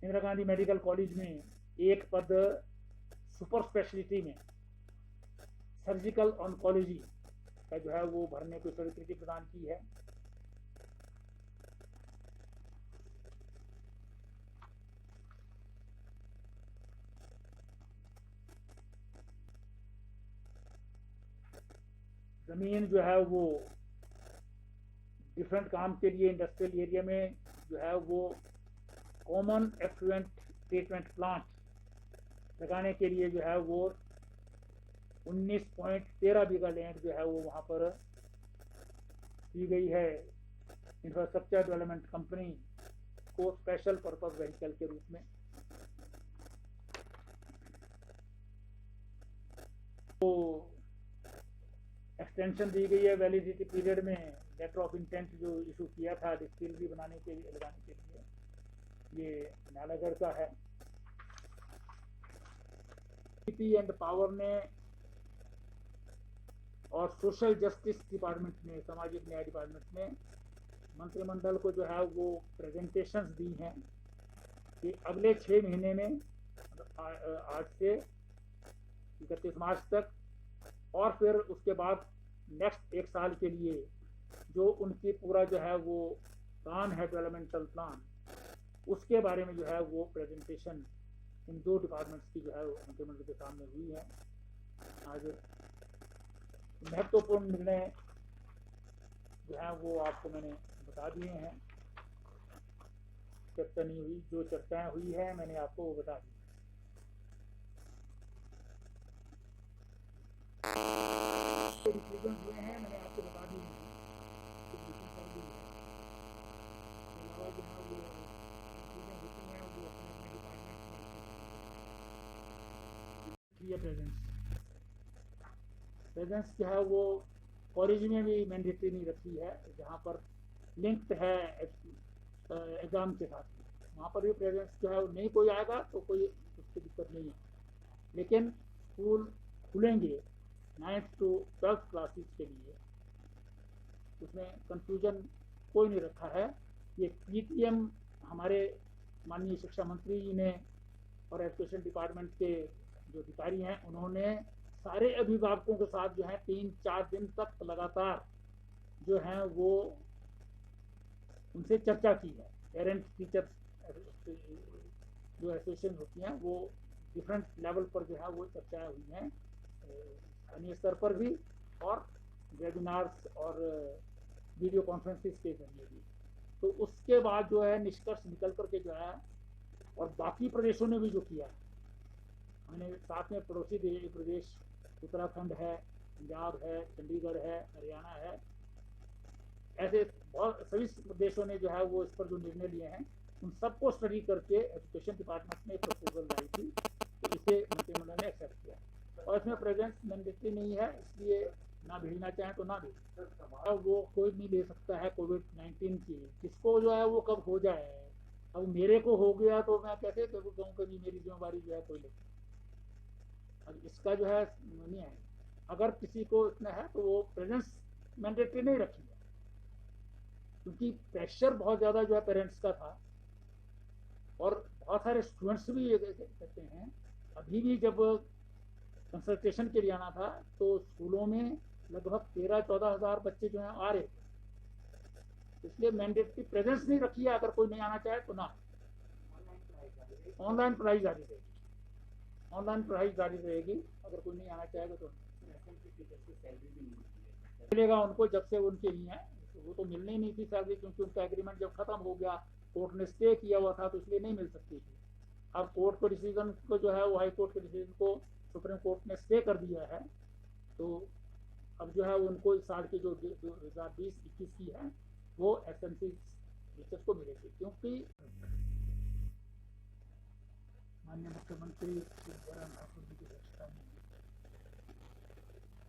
Indira Gandhi medical college में एक पद सुपर स्पेशलिटी में सर्जिकल ऑन्कोलॉजी का जो है वो भरने को स्वीकृति प्रदान की है। जमीन जो है वो डिफरेंट काम के लिए इंडस्ट्रियल एरिया में जो है वो कॉमन एफ्लुएंट ट्रीटमेंट प्लांट लगाने के लिए जो है वो 19.13 बीघा लैंड जो है वो वहाँ पर दी गई है इंफ्रास्ट्रक्चर डेवलपमेंट कंपनी को स्पेशल पर्पस व्हीकल के रूप में। तो एक्सटेंशन दी गई है वैलिडिटी पीरियड में लेटर ऑफ इंटेंट जो इशू किया था डिस्टिलरी बनाने के लिए लगाने के लिए, ये नालागढ़ का है। एंड पावर ने और सोशल जस्टिस डिपार्टमेंट ने, सामाजिक न्याय डिपार्टमेंट ने मंत्रिमंडल को जो है वो प्रेजेंटेशंस दी हैं कि अगले 6 महीने में आज से 31 मार्च तक और फिर उसके बाद नेक्स्ट 1 साल के लिए जो उनकी पूरा जो है वो प्लान है डेवलपमेंटल प्लान, उसके बारे में जो है वो प्रेजेंटेशन इन 2 डिपार्टमेंट्स की जो है मंत्रिमंडल के सामने हुई है। आज महत्वपूर्ण निर्णय जो है वो आपको मैंने बता दिए हैं। चर्चा नहीं हुई, जो चर्चाएं हुई है मैंने आपको वो बता दी। डिसीजन हुए हैं मैंने आपको बता दिए हैं, प्रेजेंस जो है वो कॉलेज में भी मैंडेटरी नहीं रखी है, जहाँ पर लिंक्ड है एग्जाम के साथ, वहाँ पर भी प्रेजेंस जो है नहीं कोई आएगा तो कोई उसकी दिक्कत नहीं है। लेकिन स्कूल खुलेंगे 9th to 12th क्लासेस के लिए, उसमें कंफ्यूजन कोई नहीं रखा है। ये पीटीएम हमारे माननीय शिक्षा मंत्री जी ने और एजुकेशन डिपार्टमेंट के जो अधिकारी हैं उन्होंने सारे अभिभावकों के साथ जो है 3-4 दिन तक लगातार जो है वो उनसे चर्चा की है। पेरेंट टीचर जो एसोसिएशन होती हैं वो डिफरेंट लेवल पर जो है वो चर्चाएं हुई हैं, स्थानीय स्तर पर भी और वेबिनार्स और वीडियो कॉन्फ्रेंसिस के जरिए भी। तो उसके बाद जो है निष्कर्ष निकल करके जो है, और बाकी प्रदेशों ने भी जो किया, मैंने साथ में पड़ोसी प्रदेश उत्तराखंड है, पंजाब है, चंडीगढ़ है, हरियाणा है, ऐसे बहुत सभी प्रदेशों ने जो है वो इस पर जो निर्णय लिए हैं उन सबको स्टडी करके एजुकेशन डिपार्टमेंट ने प्रपोजल लाई थी, तो इसे मंत्रिमंडल ने एक्सेप्ट किया। और इसमें प्रेजेंस मैंडेटरी नहीं है, इसलिए ना भेजना चाहें तो ना भेजें। अब वो कोई नहीं ले सकता है कोविड-19 की, किसको जो है वो कब हो जाए। अब मेरे को हो गया तो मैं कैसे कहूँ कि मेरी जिम्मेवारी जो है कोई ले। अब इसका जो है नहीं है, अगर किसी को इतना है तो वो प्रेजेंस मैंडेटरी नहीं रखी है, क्योंकि प्रेशर बहुत ज़्यादा जो है पेरेंट्स का था और बहुत सारे स्टूडेंट्स भी ये कहते हैं। अभी भी जब कंसल्टेशन के लिए आना था तो स्कूलों में लगभग 13-14 हज़ार बच्चे जो हैं आ रहे थे, इसलिए मैंडेटरी प्रेजेंस नहीं रखी है। अगर कोई नहीं आना चाहे तो ना, ऑनलाइन पढ़ाई जारी रहेगी, ऑनलाइन पढ़ाई जारी रहेगी। अगर कोई नहीं आना चाहेगा तो मिलेगा उनको, जब से उनके ही हैं वो तो मिलनी ही नहीं थी सैलरी, क्योंकि उनका एग्रीमेंट जब खत्म हो गया, कोर्ट ने स्टे किया हुआ था तो इसलिए नहीं मिल सकती थी। अब कोर्ट को डिसीजन को जो है वो हाई कोर्ट के डिसीजन को सुप्रीम कोर्ट ने स्टे कर दिया है, तो अब जो है उनको इस साल की जो 2020-21 की है वो एसएमसी टीचर्स को मिलेगी, क्योंकि माननीय मुख्यमंत्री जयराम ठाकुर जी की अध्यक्षता में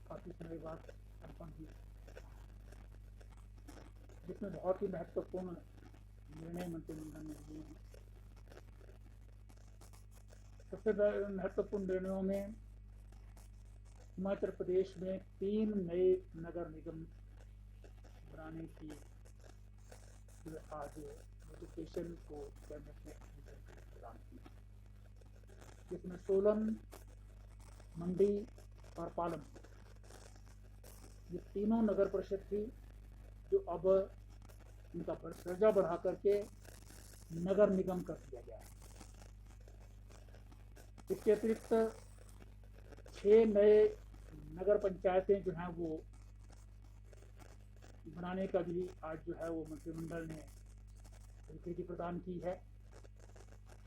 काफी समय बाद संपन्न हुई, जिसमें बहुत ही महत्वपूर्ण निर्णय मंत्रिमंडल ने लिए हैं। सबसे महत्वपूर्ण निर्णयों में हिमाचल प्रदेश में 3 नए नगर निगम बनाने की आज नोटिफिकेशन को कैबिनेट ने प्रदान की, जिसमें सोलन, मंडी और पालमपुर ये तीनों नगर परिषद थी जो अब इनका दर्जा बढ़ा करके नगर निगम कर दिया गया है। इसके अतिरिक्त 6 नए नगर पंचायतें जो हैं वो बनाने का भी आज जो है वो मंत्रिमंडल ने स्वीकृति प्रदान की है,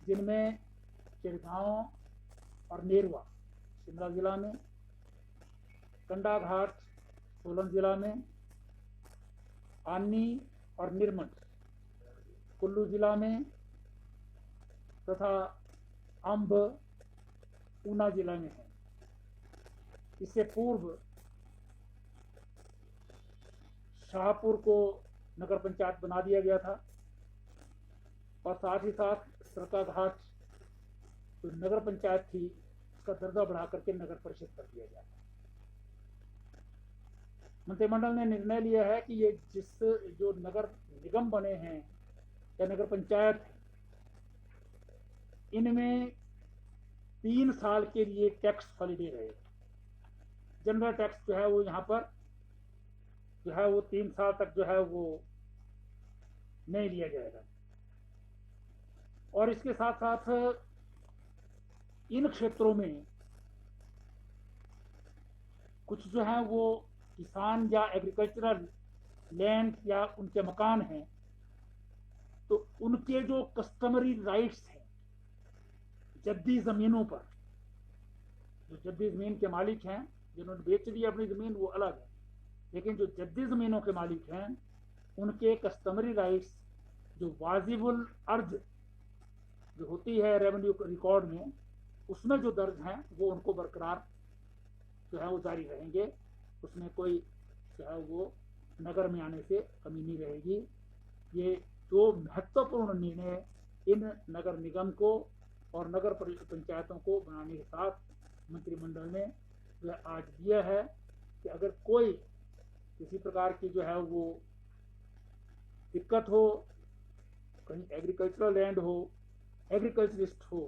जिनमें चिड़गांव और नेरवा शिमला जिला में, कंडाघाट सोलन जिला में, आनी और निर्मल कुल्लू जिला में तथा अंब ऊना जिला में है। इससे पूर्व शाहपुर को नगर पंचायत बना दिया गया था और साथ ही साथ सरकाघाट जो नगर पंचायत थी उसका दर्जा बढ़ा करके नगर परिषद कर दिया गया था। मंत्रिमंडल ने निर्णय लिया है कि ये जो नगर निगम बने हैं या नगर पंचायत है, इनमें 3 साल के लिए टैक्स हॉलिडे रहेगा। जनरल टैक्स जो है वो यहाँ पर जो है वो 3 साल तक जो है वो नहीं लिया जाएगा। और इसके साथ साथ इन क्षेत्रों में कुछ जो है वो किसान या एग्रीकल्चरल लैंड या उनके मकान हैं, तो उनके जो कस्टमरी राइट्स हैं जद्दी ज़मीनों पर, जो जद्दी ज़मीन के मालिक हैं जिन्होंने बेच दी अपनी ज़मीन वो अलग है, लेकिन जो जद्दी ज़मीनों के मालिक हैं उनके कस्टमरी राइट्स जो वाजिबुल अर्ज जो होती है रेवेन्यू रिकॉर्ड में उसमें जो दर्ज हैं वो उनको बरकरार जो है वो जारी रहेंगे। उसमें कोई जो है वो नगर में आने से कमी नहीं रहेगी। ये 2 महत्वपूर्ण निर्णय इन नगर निगम को और नगर पंचायतों को बनाने के साथ मंत्रिमंडल ने जो आज दिया है कि अगर कोई किसी प्रकार की जो है वो दिक्कत हो, कहीं एग्रीकल्चरल लैंड हो, एग्रीकल्चरिस्ट हो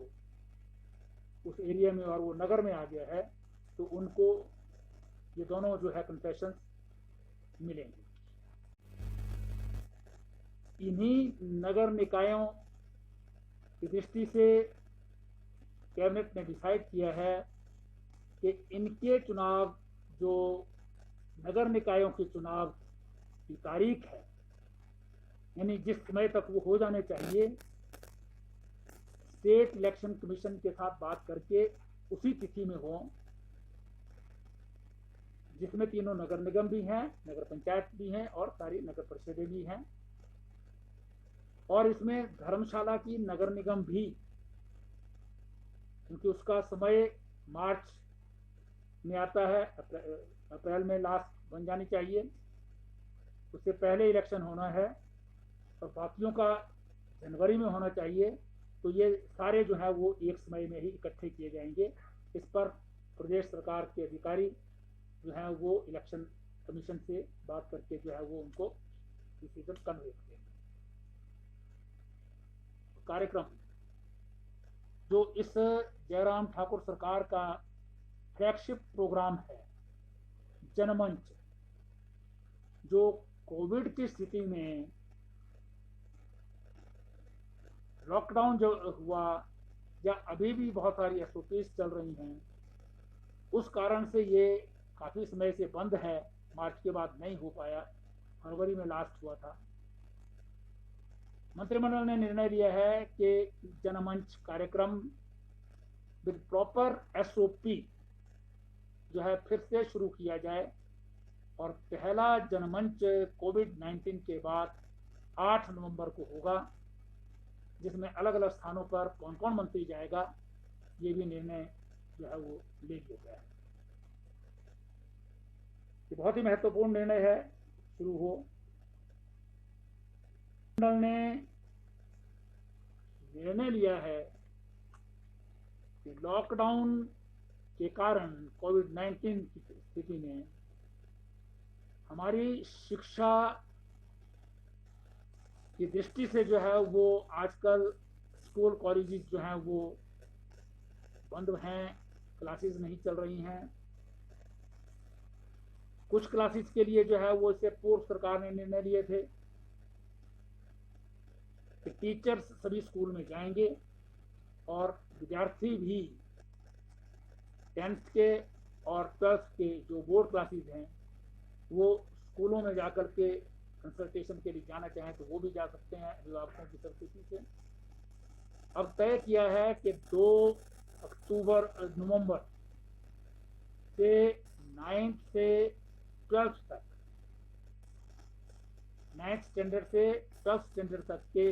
उस एरिया में और वो नगर में आ गया है, तो उनको ये दोनों जो है कंसेशंस मिलेंगे। इन्हीं नगर निकायों की दृष्टि से कैबिनेट ने डिसाइड किया है कि इनके चुनाव जो नगर निकायों के चुनाव की तारीख है, यानी जिस समय तक वो हो जाने चाहिए, स्टेट इलेक्शन कमीशन के साथ बात करके उसी तिथि में हो, जिसमें तीनों नगर निगम भी हैं, नगर पंचायत भी हैं और सारी नगर परिषदें भी हैं। और इसमें धर्मशाला की नगर निगम भी, क्योंकि उसका समय मार्च में आता है, अप्रैल में लास्ट बन जानी चाहिए, उससे पहले इलेक्शन होना है और बाकियों का जनवरी में होना चाहिए। तो ये सारे जो है वो एक समय में ही इकट्ठे किए जाएंगे। इस पर प्रदेश सरकार के अधिकारी जो है वो इलेक्शन कमीशन से बात करके जो है वो उनको डिसीजन कन्वे करेंगे। कार्यक्रम जो इस जयराम ठाकुर सरकार का फ्लैगशिप प्रोग्राम है जनमंच, जो कोविड की स्थिति में लॉकडाउन जो हुआ या अभी भी बहुत सारी एसओपीज चल रही हैं, उस कारण से ये काफ़ी समय से बंद है, मार्च के बाद नहीं हो पाया, फरवरी में लास्ट हुआ था। मंत्रिमंडल ने निर्णय लिया है कि जनमंच कार्यक्रम विद प्रॉपर एसओपी जो है फिर से शुरू किया जाए और पहला जनमंच कोविड-19 के बाद 8 नवंबर को होगा, जिसमें अलग अलग स्थानों पर कौन कौन मंत्री जाएगा ये भी निर्णय जो है वो ले लिया गया है। ये बहुत ही महत्वपूर्ण निर्णय है। शुरू हो मंडल ने निर्णय लिया है कि लॉकडाउन के कारण कोविड-19 की स्थिति में हमारी शिक्षा की दृष्टि से जो है वो आजकल स्कूल कॉलेजेस जो हैं वो बंद हैं, क्लासेस नहीं चल रही हैं। कुछ क्लासेस के लिए जो है वो इससे पूर्व सरकार ने निर्णय लिए थे कि टीचर्स सभी स्कूल में जाएंगे और विद्यार्थी भी 10th के और 12th के जो बोर्ड क्लासेस हैं वो स्कूलों में जाकर के कंसल्टेशन के लिए जाना चाहें तो वो भी जा सकते हैं अभिभावकों की सरस्वती से। अब तय किया है कि 2 नवंबर से 9th से 12th तक, 9th स्टैंडर्ड से 12th स्टैंडर्ड तक के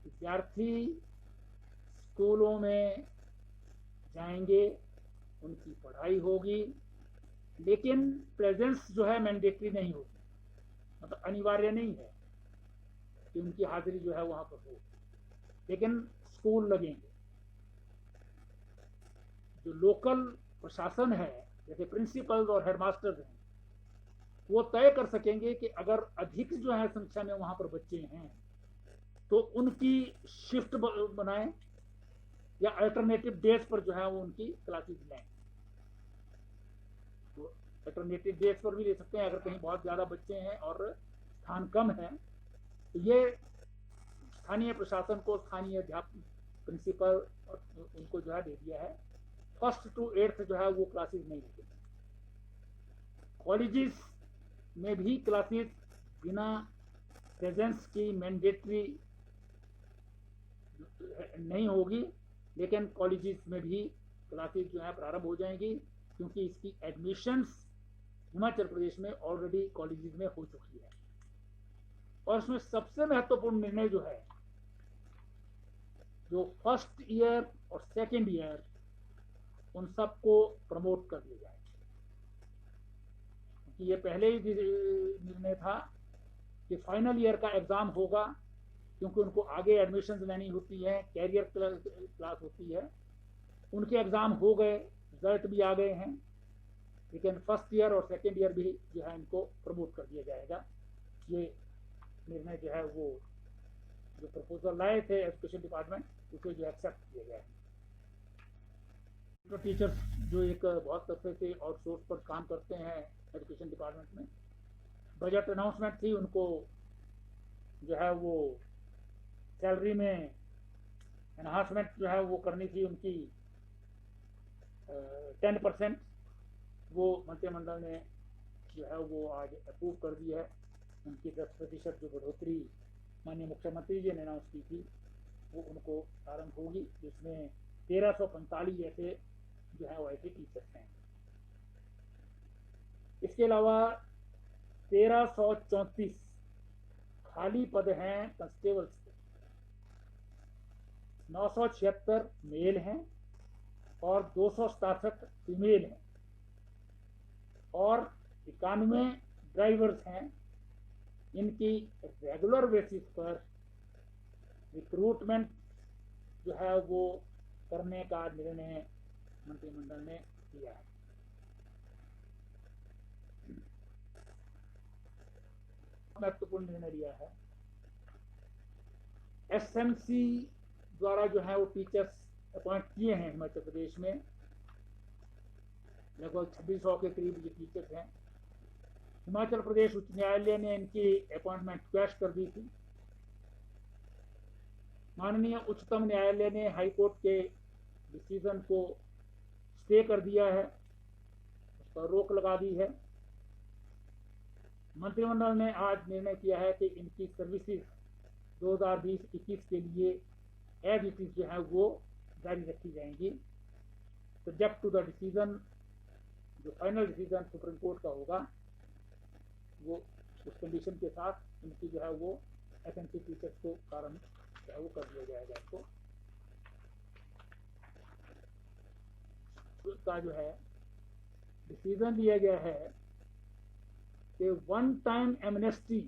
विद्यार्थी स्कूलों में जाएंगे, उनकी पढ़ाई होगी, लेकिन प्रेजेंस जो है मैंडेटरी नहीं होगी, मतलब अनिवार्य नहीं है कि उनकी हाजिरी जो है वहां पर हो, लेकिन स्कूल लगेंगे। जो लोकल प्रशासन है जैसे प्रिंसिपल और हेडमास्टर्स हैं वो तय कर सकेंगे कि अगर अधिक जो है संख्या में वहां पर बच्चे हैं तो उनकी शिफ्ट बनाएं या अल्टरनेटिव डेज पर जो है वो उनकी क्लासेस लें। तो अल्टरनेटिव डेज पर भी ले सकते हैं अगर कहीं बहुत ज़्यादा बच्चे हैं और स्थान कम है। तो ये स्थानीय प्रशासन को, स्थानीय अध्यापक, प्रिंसिपल और उनको जो है दे दिया है। 1st to 8th जो है वो क्लासेस नहीं लगेंगी। कॉलेजेस में भी क्लासेस बिना प्रेजेंस की मैंडेटरी नहीं होगी, लेकिन कॉलेजेस में भी क्लासेस जो है प्रारंभ हो जाएंगी क्योंकि इसकी एडमिशंस हिमाचल प्रदेश में ऑलरेडी कॉलेजेस में हो चुकी है। और इसमें सबसे महत्वपूर्ण निर्णय जो है, जो 1st ईयर और 2nd ईयर उन सबको प्रमोट कर दिया जाए। क्योंकि ये पहले ही निर्णय था कि फाइनल ईयर का एग्जाम होगा क्योंकि उनको आगे एडमिशंस लेनी होती है, कैरियर क्लास होती है, उनके एग्जाम हो गए, रिजल्ट भी आ गए हैं, लेकिन 1st ईयर और 2nd ईयर भी जो है इनको प्रमोट कर दिया जाएगा। ये निर्णय जो है वो जो प्रपोजल लाए थे एजुकेशन डिपार्टमेंट उसे जो एक्सेप्ट किया गया है। तो टीचर्स जो एक बहुत अरसे से आउटसोर्स पर काम करते हैं एजुकेशन डिपार्टमेंट में, बजट अनाउंसमेंट थी, उनको जो है वो सैलरी में एनहांसमेंट जो है वो करनी थी उनकी 10%, वो मंत्रिमंडल ने जो है वो आज अप्रूव कर दी है। उनकी 10% जो बढ़ोतरी माननीय मुख्यमंत्री जी ने अनाउंस की थी वो उनको प्रारंभ होगी, जिसमें 1345 ऐसे जो है वो ऐसे टीचर्स हैं। इसके अलावा 1334 खाली पद हैं कंस्टेबल्स के, 976 मेल हैं और 267 फीमेल हैं और 91 ड्राइवर्स हैं। इनकी रेगुलर बेसिस पर रिक्रूटमेंट जो है वो करने का निर्णय मंत्रिमंडल ने किया है। महत्वपूर्ण निर्णय लिया है। एसएमसी द्वारा जो है वो टीचर्स अपॉइंट किए हैं हिमाचल प्रदेश में, लगभग 2600 के करीब ये टीचर्स हैं। हिमाचल प्रदेश उच्च न्यायालय ने इनकी अपॉइंटमेंट क्वैश कर दी थी। माननीय उच्चतम न्यायालय ने हाई कोर्ट के डिसीजन को स्टे कर दिया है, उस पर रोक लगा दी है। मंत्रिमंडल ने आज निर्णय किया है कि इनकी सर्विसेज 2020-21 के लिए एज इट इज जो है वो जारी रखी जाएंगी, सब्जेक्ट टू द डिसीजन। जो फाइनल डिसीजन सुप्रीम कोर्ट का होगा वो उस कंडीशन के साथ इनकी जो है वो एसएमसी टीचर्स को प्रारंभ जो है वो कर दिया जाएगा। इसको का जो है डिसीजन लिया गया है कि 1 टाइम एमनेस्टी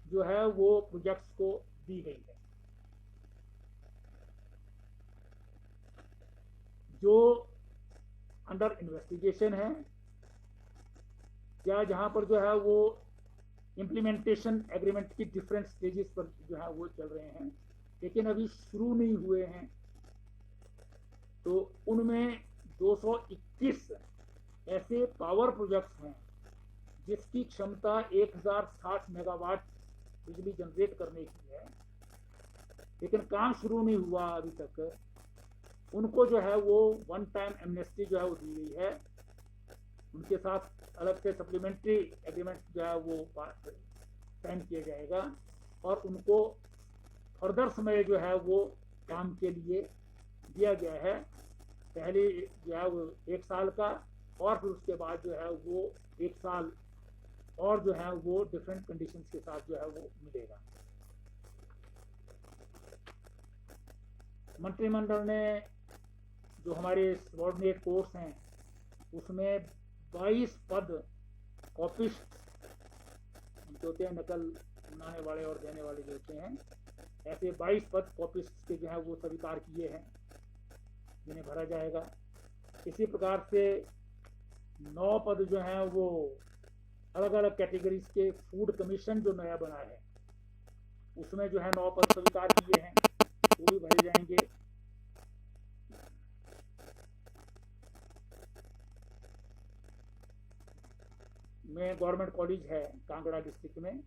जो है वो प्रोजेक्ट्स को दी गई है। जो अंडर इन्वेस्टिगेशन है या जहां पर जो है वो इम्प्लीमेंटेशन एग्रीमेंट की डिफरेंट स्टेजेस पर जो है वो चल रहे हैं, लेकिन अभी शुरू नहीं हुए हैं। तो उनमें 221 ऐसे पावर प्रोजेक्ट्स हैं जिसकी क्षमता 1060 मेगावाट बिजली जनरेट करने की है, लेकिन काम शुरू नहीं हुआ अभी तक। उनको जो है वो वन टाइम एमनेस्टी जो है वो दी गई है, उनके साथ अलग से सप्लीमेंट्री एग्रीमेंट जो है वो साइन किया जाएगा और उनको फर्दर समय जो है वो काम के लिए दिया गया है। पहले जो है वो 1 साल का और फिर उसके बाद जो है वो 1 साल और जो है वो डिफरेंट कंडीशंस के साथ जो है वो मिलेगा। मंत्रिमंडल ने जो हमारे सबॉर्डिनेट कोर्स हैं उसमें 22 पद कॉपिस्ट जो होते हैं, नकल बनाने वाले और देने वाले जो होते हैं, ऐसे 22 पद कॉपिस्ट के जो है वो स्वीकार किए हैं जिन्हें भरा जाएगा। इसी प्रकार से 9 पद जो हैं वो अलग अलग कैटेगरीज के फूड कमीशन जो नया बना है उसमें जो है 9 पद स्वीकार किए हैं, वो भी भरे जाएंगे। में गवर्नमेंट कॉलेज है कांगड़ा डिस्ट्रिक्ट में,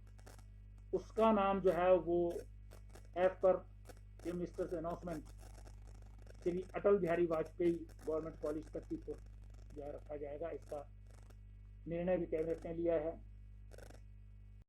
उसका नाम जो है वो as per prime ministers announcement Shri Atal Bihari Vajpayee government college 34 जो है रखा जाएगा। इसका निर्णय भी कैबिनेट ने लिया है।